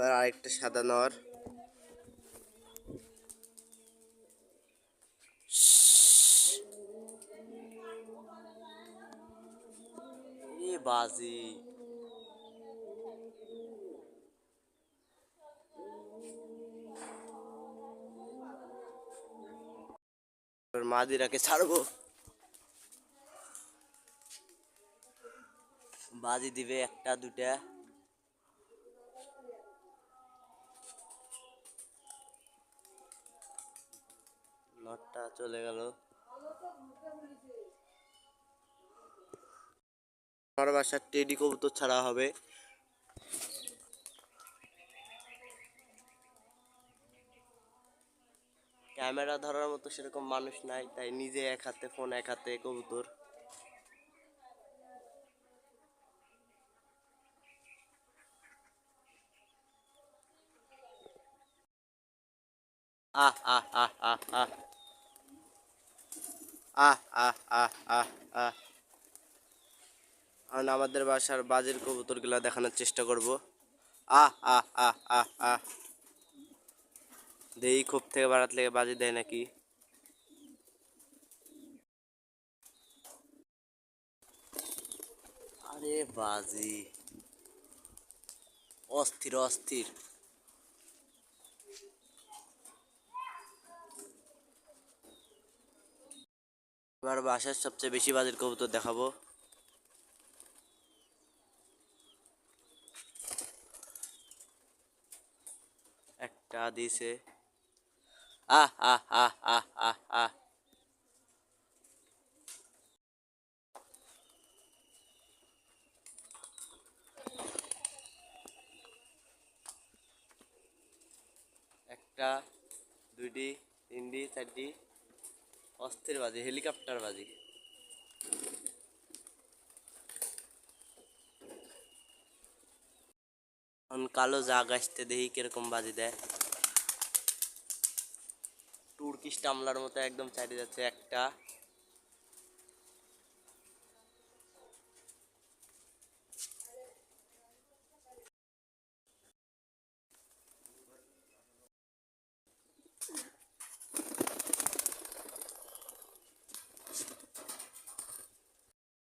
এবার আরেকটা সাদা নর। বাজি মাদিরাকে ছাড়বো, বাজি দিবে একটা দুটা। নটটা চলে গেল। আমার বাসার টেডি কবুতর ছাড়া হবে। ক্যামেরা ধরার মতো সেরকম মানুষ নাই, তাই নিজে এক হাতে ফোন, এক হাতে কবুতর। আহ আহ আহ আহ আহ আহ আহ আহ আহ আহ আর আমাদের বাসার বাজির কবুতর গুলা দেখানোর চেষ্টা করব। আহ আহ আহ আহ আহ দেই খোপ থেকে বাড়াত লেগে বাজি দেয় নাকি। আরে বাজি অস্থির অস্থির। এবার বাসার সবচেয়ে বেশি বাজির কবুতর দেখাবো। একটা দিছে। আহ আহ আহ আহ আহ আহ একটা দুইটি তিনটি চারটি অস্থির বাজি, হেলিকপ্টার বাজি। কালো জাগ আসতে দেখি কিরকম বাজি দেয়। তুর্কিশ টামলার মতো একদম চাইতে যাচ্ছে একটা।